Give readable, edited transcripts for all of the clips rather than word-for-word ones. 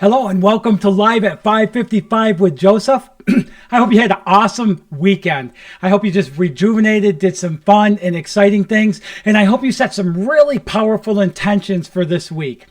Hello and welcome to Live at 5:55 with Joseph. I hope you had an awesome weekend. I hope you just rejuvenated, did some fun and exciting things, and I hope you set some really powerful intentions for this week.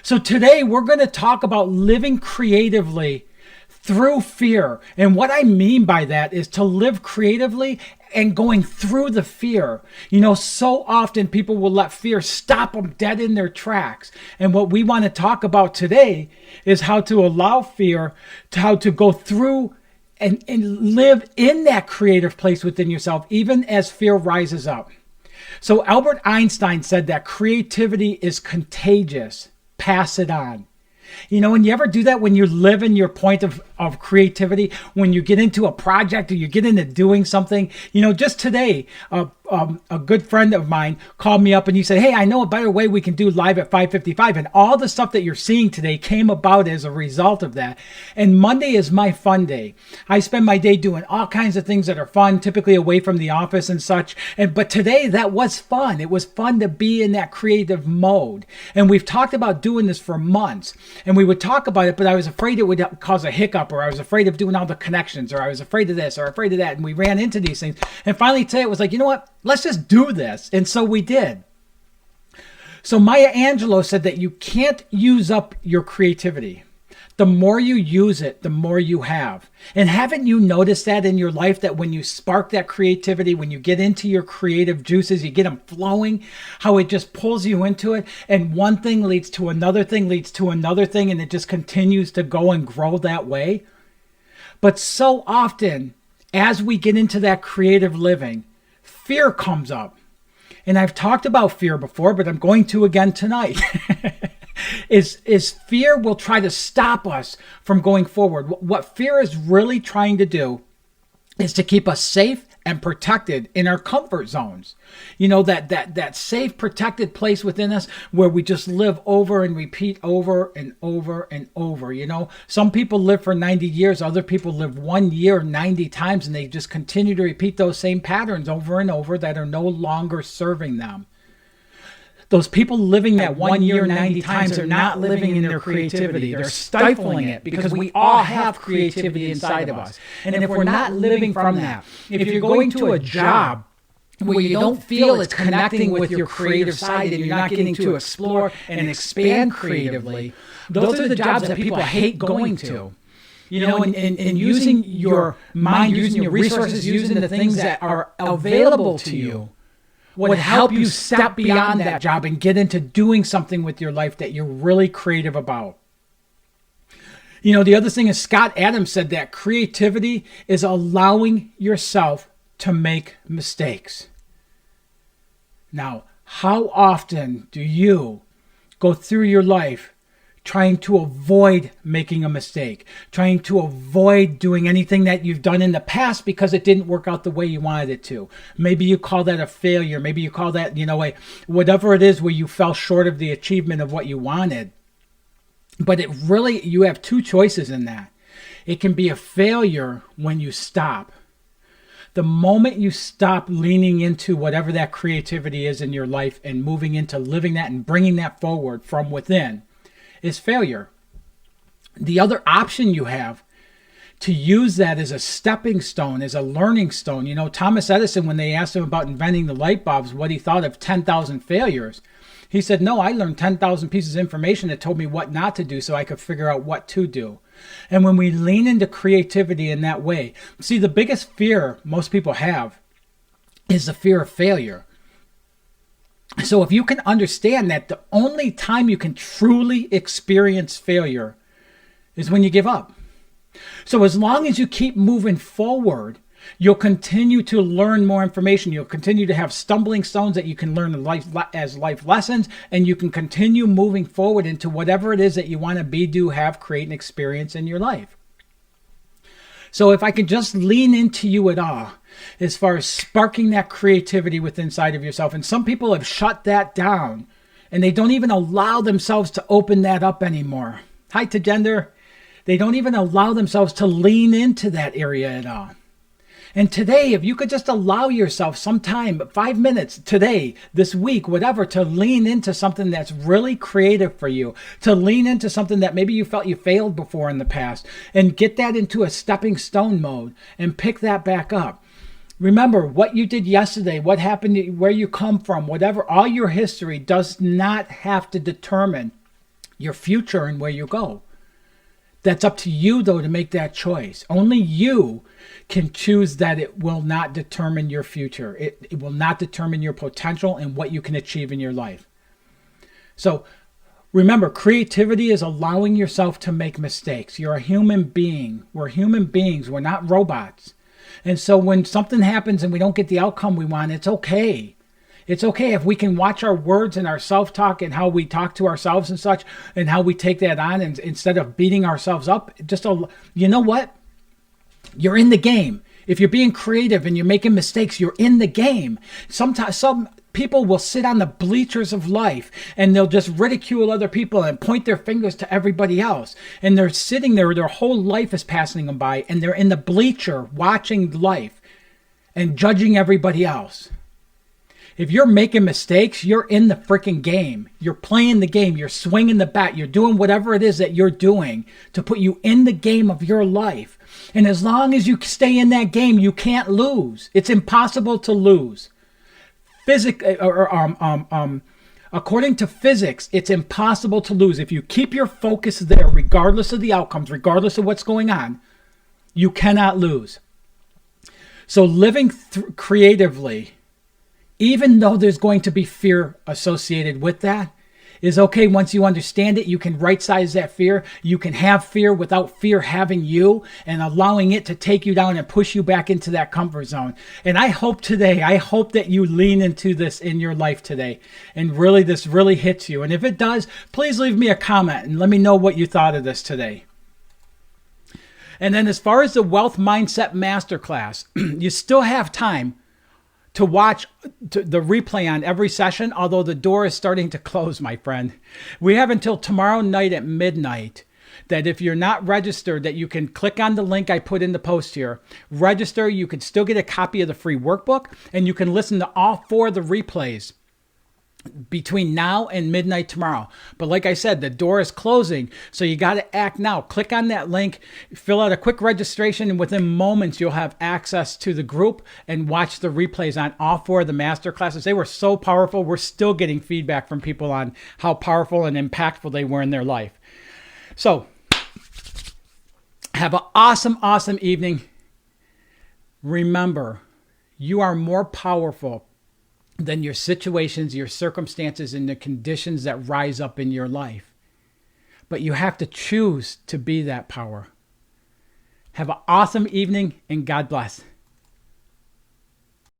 So today we're going to talk about living creatively through fear. And what I mean by that is to live creatively and going through the fear. You know, so often people will let fear stop them dead in their tracks. And what we want to talk about today is how to allow fear, how to go through and live in that creative place within yourself, even as fear rises up. So Albert Einstein said that creativity is contagious. Pass it on. You know, and you ever do that when you live in your point of creativity, when you get into a project or you get into doing something? You know, just today, a good friend of mine called me up and he said, hey, I know a better way we can do Live at 5:55. And all the stuff that you're seeing today came about as a result of that. And Monday is my fun day. I spend my day doing all kinds of things that are fun, typically away from the office and such. But today that was fun. It was fun to be in that creative mode. And we've talked about doing this for months. And we would talk about it, but I was afraid it would cause a hiccup, or I was afraid of doing all the connections, or I was afraid of this or afraid of that. And we ran into these things. And finally today it was like, you know what? Let's just do this. And so we did. So Maya Angelou said that you can't use up your creativity. The more you use it, the more you have. And haven't you noticed that in your life, that when you spark that creativity, when you get into your creative juices, you get them flowing, how it just pulls you into it, and one thing leads to another thing, leads to another thing, and it just continues to go and grow that way? But so often, as we get into that creative living, fear comes up. And I've talked about fear before, but I'm going to again tonight. is fear will try to stop us from going forward. What fear is really trying to do is to keep us safe and protected in our comfort zones. You know, that safe, protected place within us where we just live over and repeat over and over and over. You know, some people live for 90 years, other people live 1 year 90 times, and they just continue to repeat those same patterns over and over that are no longer serving them. Those people living that 1 year 90 times are not living in their creativity. They're stifling it, because we all have creativity inside of us. And if we're not living from that, if you're going to a job where you don't feel it's connecting with your creative side and you're not getting to explore and expand creatively, those are the jobs that people hate going to. You know, and using your mind, using your resources, using the things that are available to you would help you step beyond that job and get into doing something with your life that you're really creative about. You know, the other thing is, Scott Adams said that creativity is allowing yourself to make mistakes. Now, how often do you go through your life trying to avoid making a mistake, trying to avoid doing anything that you've done in the past because it didn't work out the way you wanted it to? Maybe you call that a failure. Maybe you call that, you know, whatever it is where you fell short of the achievement of what you wanted. But it really, you have two choices in that. It can be a failure when you stop. The moment you stop leaning into whatever that creativity is in your life and moving into living that and bringing that forward from within, is failure. The other option you have to use that as a stepping stone, as a learning stone. You know, Thomas Edison, when they asked him about inventing the light bulbs, what he thought of 10,000 failures, he said, no, I learned 10,000 pieces of information that told me what not to do so I could figure out what to do. And when we lean into creativity in that way, see, the biggest fear most people have is the fear of failure. So if you can understand that the only time you can truly experience failure is when you give up. So as long as you keep moving forward, you'll continue to learn more information. You'll continue to have stumbling stones that you can learn as life lessons, and you can continue moving forward into whatever it is that you want to be, do, have, create, and experience in your life. So if I could just lean into you at all, as far as sparking that creativity within inside of yourself. And some people have shut that down, and they don't even allow themselves to open that up anymore. Hi to gender. They don't even allow themselves to lean into that area at all. And today, if you could just allow yourself some time, 5 minutes today, this week, whatever, to lean into something that's really creative for you, to lean into something that maybe you felt you failed before in the past, and get that into a stepping stone mode and pick that back up. Remember what you did yesterday, what happened, where you come from, whatever, all your history does not have to determine your future and where you go. That's up to you, though, to make that choice. Only you can choose that it will not determine your future. It will not determine your potential and what you can achieve in your life. So remember, creativity is allowing yourself to make mistakes. You're a human being. We're human beings. We're not robots. And so when something happens and we don't get the outcome we want, it's okay. It's okay if we can watch our words and our self-talk and how we talk to ourselves and such, and how we take that on, and instead of beating ourselves up, you know what? You're in the game. If you're being creative and you're making mistakes, you're in the game. Sometimes some people will sit on the bleachers of life and they'll just ridicule other people and point their fingers to everybody else. And they're sitting there, their whole life is passing them by, and they're in the bleacher watching life and judging everybody else. If you're making mistakes, you're in the freaking game. You're playing the game. You're swinging the bat. You're doing whatever it is that you're doing to put you in the game of your life. And as long as you stay in that game, you can't lose. It's impossible to lose. According to physics, it's impossible to lose. If you keep your focus there, regardless of the outcomes, regardless of what's going on, you cannot lose. So living creatively, even though there's going to be fear associated with that, is okay. Once you understand it, you can right-size that fear. You can have fear without fear having you and allowing it to take you down and push you back into that comfort zone. And I hope that you lean into this in your life today, and really this really hits you. And if it does, please leave me a comment and let me know what you thought of this today. And then as far as the Wealth Mindset Masterclass, you still have time to watch the replay on every session, although the door is starting to close, my friend. We have until tomorrow night at midnight that if you're not registered, that you can click on the link I put in the post here. Register, you can still get a copy of the free workbook, and you can listen to all 4 of the replays between now and midnight tomorrow. But like I said, the door is closing, so you got to act now. Click on that link, fill out a quick registration, and within moments you'll have access to the group and watch the replays on all 4 of the master classes. They were so powerful. We're still getting feedback from people on how powerful and impactful they were in their life. So have an awesome, awesome evening. Remember, you are more powerful than your situations, your circumstances, and the conditions that rise up in your life. But you have to choose to be that power. Have an awesome evening, and God bless.